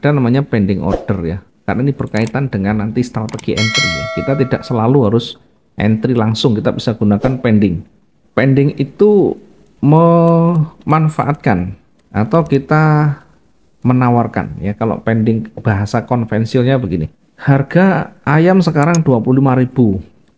ada namanya pending order ya. Karena ini berkaitan dengan nanti strategi entry ya. Kita tidak selalu harus entry langsung, kita bisa gunakan pending. Pending itu memanfaatkan atau kita menawarkan ya. Kalau pending bahasa konvensionalnya begini. Harga ayam sekarang 25.000.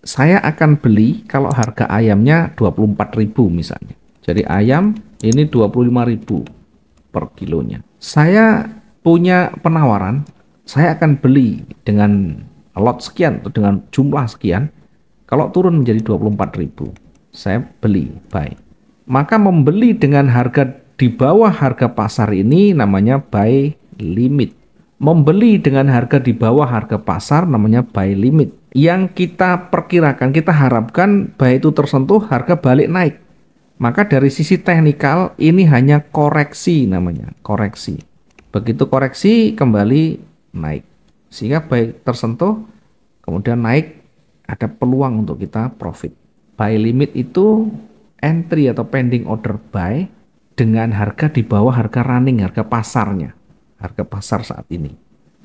Saya akan beli kalau harga ayamnya 24.000 misalnya. Jadi ayam ini 25.000 per kilonya. Saya punya penawaran, saya akan beli dengan lot sekian atau dengan jumlah sekian. Kalau turun menjadi 24.000, saya beli, buy. Maka membeli dengan harga di bawah harga pasar ini namanya buy limit. Membeli dengan harga di bawah harga pasar namanya buy limit. Yang kita perkirakan, kita harapkan buy itu tersentuh, harga balik naik. Maka dari sisi teknikal ini hanya koreksi namanya, koreksi. Begitu koreksi kembali naik. Sehingga buy tersentuh, kemudian naik, ada peluang untuk kita profit. Buy limit itu entry atau pending order buy dengan harga di bawah harga running, harga pasarnya, harga pasar saat ini.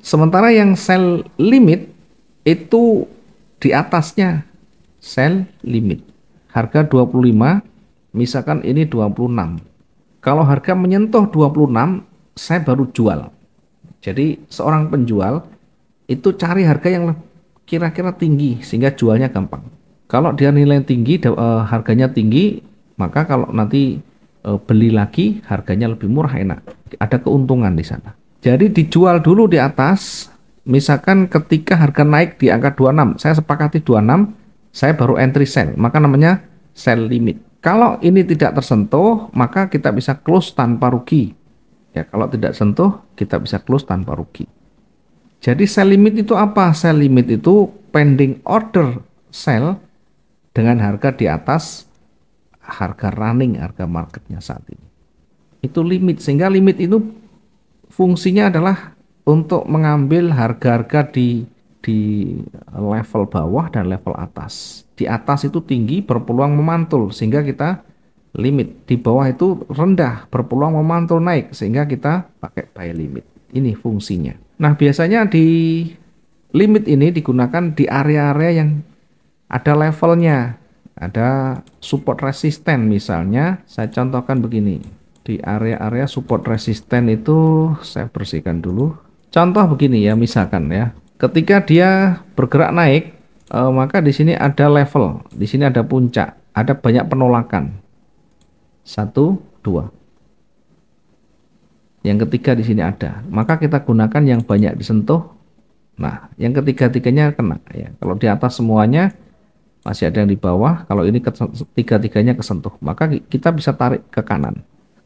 Sementara yang sell limit itu di atasnya sell limit. Harga 25, misalkan ini 26. Kalau harga menyentuh 26, saya baru jual. Jadi seorang penjual itu cari harga yang kira-kira tinggi sehingga jualnya gampang. Kalau dia nilai tinggi, harganya tinggi, maka kalau nanti beli lagi harganya lebih murah, enak. Ada keuntungan di sana. Jadi dijual dulu di atas. Misalkan ketika harga naik di angka 26, saya sepakati 26, saya baru entry sell, maka namanya sell limit. Kalau ini tidak tersentuh, maka kita bisa close tanpa rugi. Ya, kalau tidak sentuh, kita bisa close tanpa rugi. Jadi sell limit itu apa? Sell limit itu pending order sell dengan harga di atas harga running, harga marketnya saat ini. Itu limit, sehingga limit itu fungsinya adalah untuk mengambil harga-harga di level bawah dan level atas. Di atas itu tinggi, berpeluang memantul, sehingga kita limit. Di bawah itu rendah, berpeluang memantul naik, sehingga kita pakai buy limit. Ini fungsinya. Nah, biasanya di limit ini digunakan di area-area yang ada levelnya, ada support resisten misalnya. Saya contohkan begini. Di area-area support resisten itu saya bersihkan dulu. Contoh begini ya, misalkan ya. Ketika dia bergerak naik, maka di sini ada level, di sini ada puncak, ada banyak penolakan. 1, 2. Yang ketiga di sini ada, maka kita gunakan yang banyak disentuh. Nah, yang ketiga-tiganya kena ya. Kalau di atas semuanya masih ada yang di bawah, kalau ini tiga-tiganya kesentuh, maka kita bisa tarik ke kanan.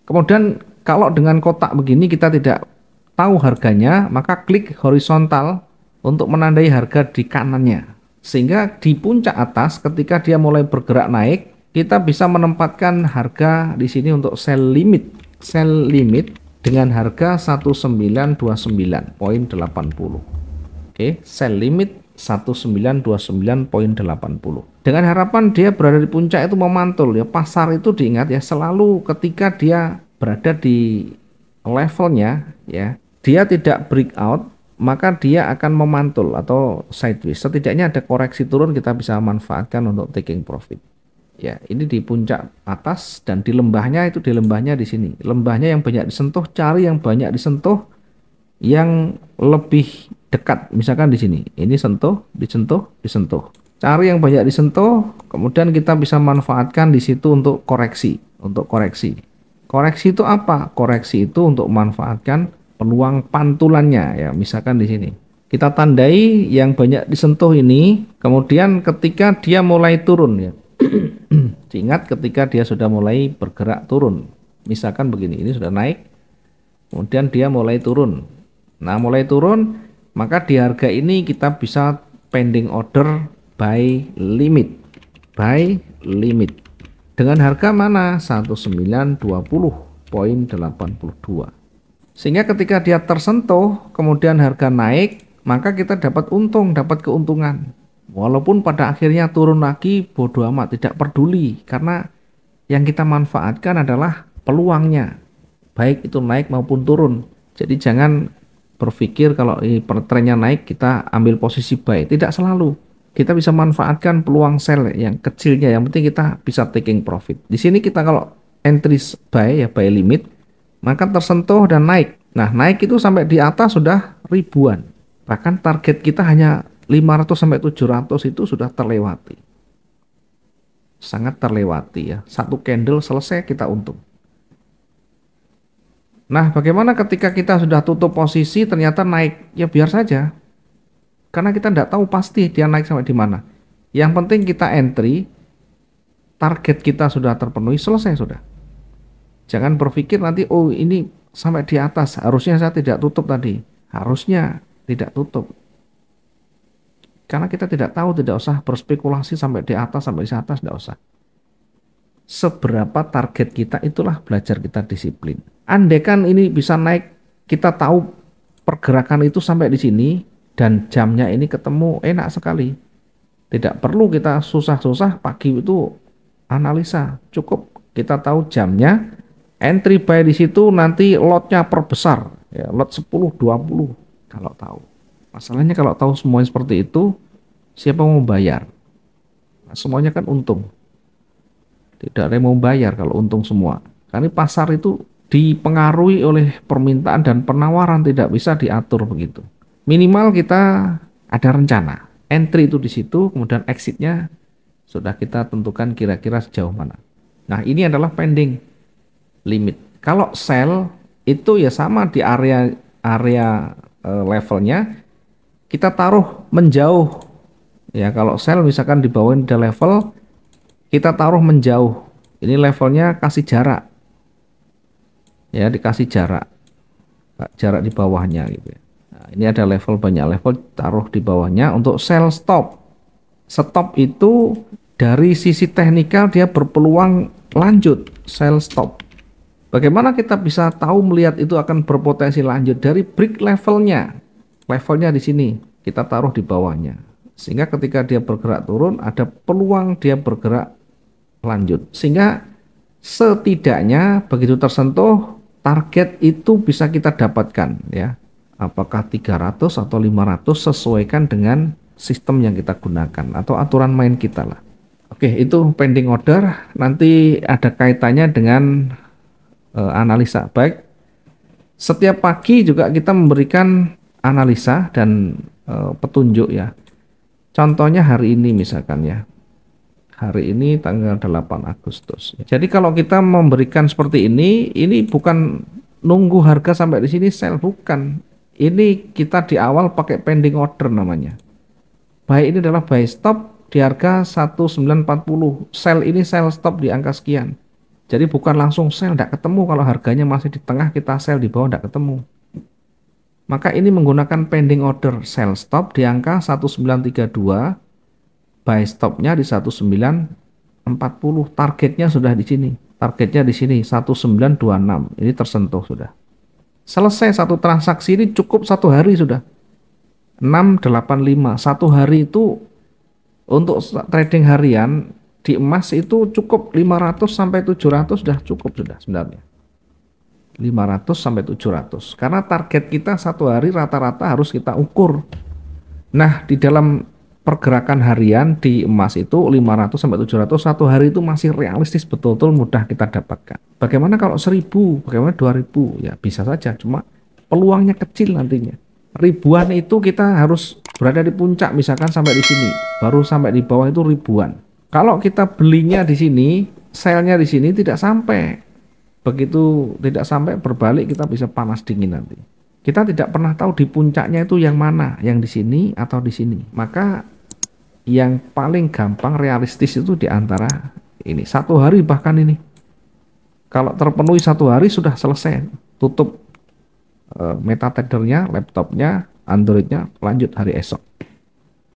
Kemudian kalau dengan kotak begini kita tidak tahu harganya, maka klik horizontal untuk menandai harga di kanannya. Sehingga di puncak atas ketika dia mulai bergerak naik, kita bisa menempatkan harga di sini untuk sell limit. Sell limit dengan harga 1929.80. Oke, sell limit 1929.80. Dengan harapan dia berada di puncak itu memantul ya. Pasar itu diingat ya, selalu ketika dia berada di levelnya ya, dia tidak breakout, maka dia akan memantul atau sideways. Setidaknya ada koreksi turun, kita bisa manfaatkan untuk taking profit. Ya, ini di puncak atas, dan di lembahnya itu, di lembahnya di sini. Lembahnya yang banyak disentuh, cari yang banyak disentuh, yang lebih dekat. Misalkan di sini, ini sentuh, disentuh, disentuh. Cari yang banyak disentuh, kemudian kita bisa manfaatkan di situ untuk koreksi, Koreksi itu apa? Koreksi itu untuk memanfaatkan peluang pantulannya ya. Misalkan di sini. Kita tandai yang banyak disentuh ini, kemudian ketika dia mulai turun ya. Ingat ketika dia sudah mulai bergerak turun. Misalkan begini, ini sudah naik, kemudian dia mulai turun. Nah, mulai turun, maka di harga ini kita bisa pending order buy limit. Buy limit. Dengan harga mana? 1920.82. Sehingga ketika dia tersentuh, kemudian harga naik, maka kita dapat untung, dapat keuntungan. Walaupun pada akhirnya turun lagi, bodoh amat, tidak peduli. Karena yang kita manfaatkan adalah peluangnya, baik itu naik maupun turun. Jadi jangan berpikir kalau ini trennya naik kita ambil posisi buy. Tidak selalu. Kita bisa manfaatkan peluang sell yang kecilnya. Yang penting kita bisa taking profit. Di sini kita kalau entry buy ya buy limit, maka tersentuh dan naik. Nah, naik itu sampai di atas sudah ribuan. Bahkan target kita hanya 500 sampai 700 itu sudah terlewati. Sangat terlewati ya. Satu candle selesai kita untung. Nah, bagaimana ketika kita sudah tutup posisi ternyata naik? Ya biar saja. Karena kita tidak tahu pasti dia naik sampai di mana. Yang penting kita entry, target kita sudah terpenuhi, selesai sudah. Jangan berpikir nanti, oh ini sampai di atas, harusnya saya tidak tutup tadi. Harusnya tidak tutup. Karena kita tidak tahu, tidak usah berspekulasi sampai di atas, sampai di atas, tidak usah. Seberapa target kita, itulah belajar kita disiplin. Andaikan ini bisa naik, kita tahu pergerakan itu sampai di sini, dan jamnya ini ketemu, enak sekali. Tidak perlu kita susah-susah pagi itu analisa, cukup kita tahu jamnya, entry buy di situ nanti lotnya perbesar, ya, lot 10, 20 kalau tahu. Masalahnya kalau tahu semuanya seperti itu, siapa mau bayar? Nah, semuanya kan untung. Tidak ada yang mau bayar kalau untung semua. Karena pasar itu dipengaruhi oleh permintaan dan penawaran, tidak bisa diatur begitu. Minimal kita ada rencana. Entry itu di situ, kemudian exitnya sudah kita tentukan kira-kira sejauh mana. Nah, ini adalah pending limit. Kalau sell itu ya sama di area levelnya kita taruh menjauh. Ya, kalau sell misalkan di bawah ada level, kita taruh menjauh. Ini levelnya kasih jarak. Ya, dikasih jarak di bawahnya gitu ya. Nah, ini ada level, banyak level, taruh di bawahnya untuk sell stop. Stop itu dari sisi teknikal dia berpeluang lanjut, sell stop. Bagaimana kita bisa tahu melihat itu akan berpotensi lanjut? Dari break levelnya. Levelnya di sini kita taruh di bawahnya. Sehingga ketika dia bergerak turun ada peluang dia bergerak lanjut. Sehingga setidaknya begitu tersentuh target itu bisa kita dapatkan ya. Apakah 300 atau 500 sesuaikan dengan sistem yang kita gunakan atau aturan main kita lah. Oke, itu pending order. Nanti ada kaitannya dengan analisa. Baik, setiap pagi juga kita memberikan analisa dan petunjuk ya. Contohnya hari ini misalkan ya. Hari ini tanggal 8 Agustus. Jadi kalau kita memberikan seperti ini bukan nunggu harga sampai di sini sell, bukan. Ini kita di awal pakai pending order namanya. Buy ini adalah buy stop di harga 1940. Sell ini sell stop di angka sekian. Jadi bukan langsung sell, tidak ketemu kalau harganya masih di tengah kita sell, di bawah tidak ketemu. Maka ini menggunakan pending order, sell stop di angka 1932. Buy stopnya di 1940, targetnya sudah di sini. Targetnya di sini 1926. Ini tersentuh sudah. Selesai satu transaksi ini cukup satu hari sudah. 685. Satu hari itu untuk trading harian di emas itu cukup 500 sampai 700 sudah cukup sudah sebenarnya. 500 sampai 700. Karena target kita satu hari rata-rata harus kita ukur. Nah, di dalam pergerakan harian di emas itu 500 sampai 700 satu hari itu masih realistis, betul-betul mudah kita dapatkan. Bagaimana kalau 1000, bagaimana 2000? Ya bisa saja, cuma peluangnya kecil nantinya. Ribuan itu kita harus berada di puncak misalkan sampai di sini, baru sampai di bawah itu ribuan. Kalau kita belinya di sini, sellnya di sini tidak sampai. Begitu tidak sampai berbalik kita bisa panas dingin nanti. Kita tidak pernah tahu di puncaknya itu yang mana, yang di sini atau di sini. Maka yang paling gampang realistis itu di antara ini. Satu hari bahkan ini. Kalau terpenuhi satu hari sudah selesai. Tutup MetaTrader-nya, laptopnya, Android-nya, lanjut hari esok.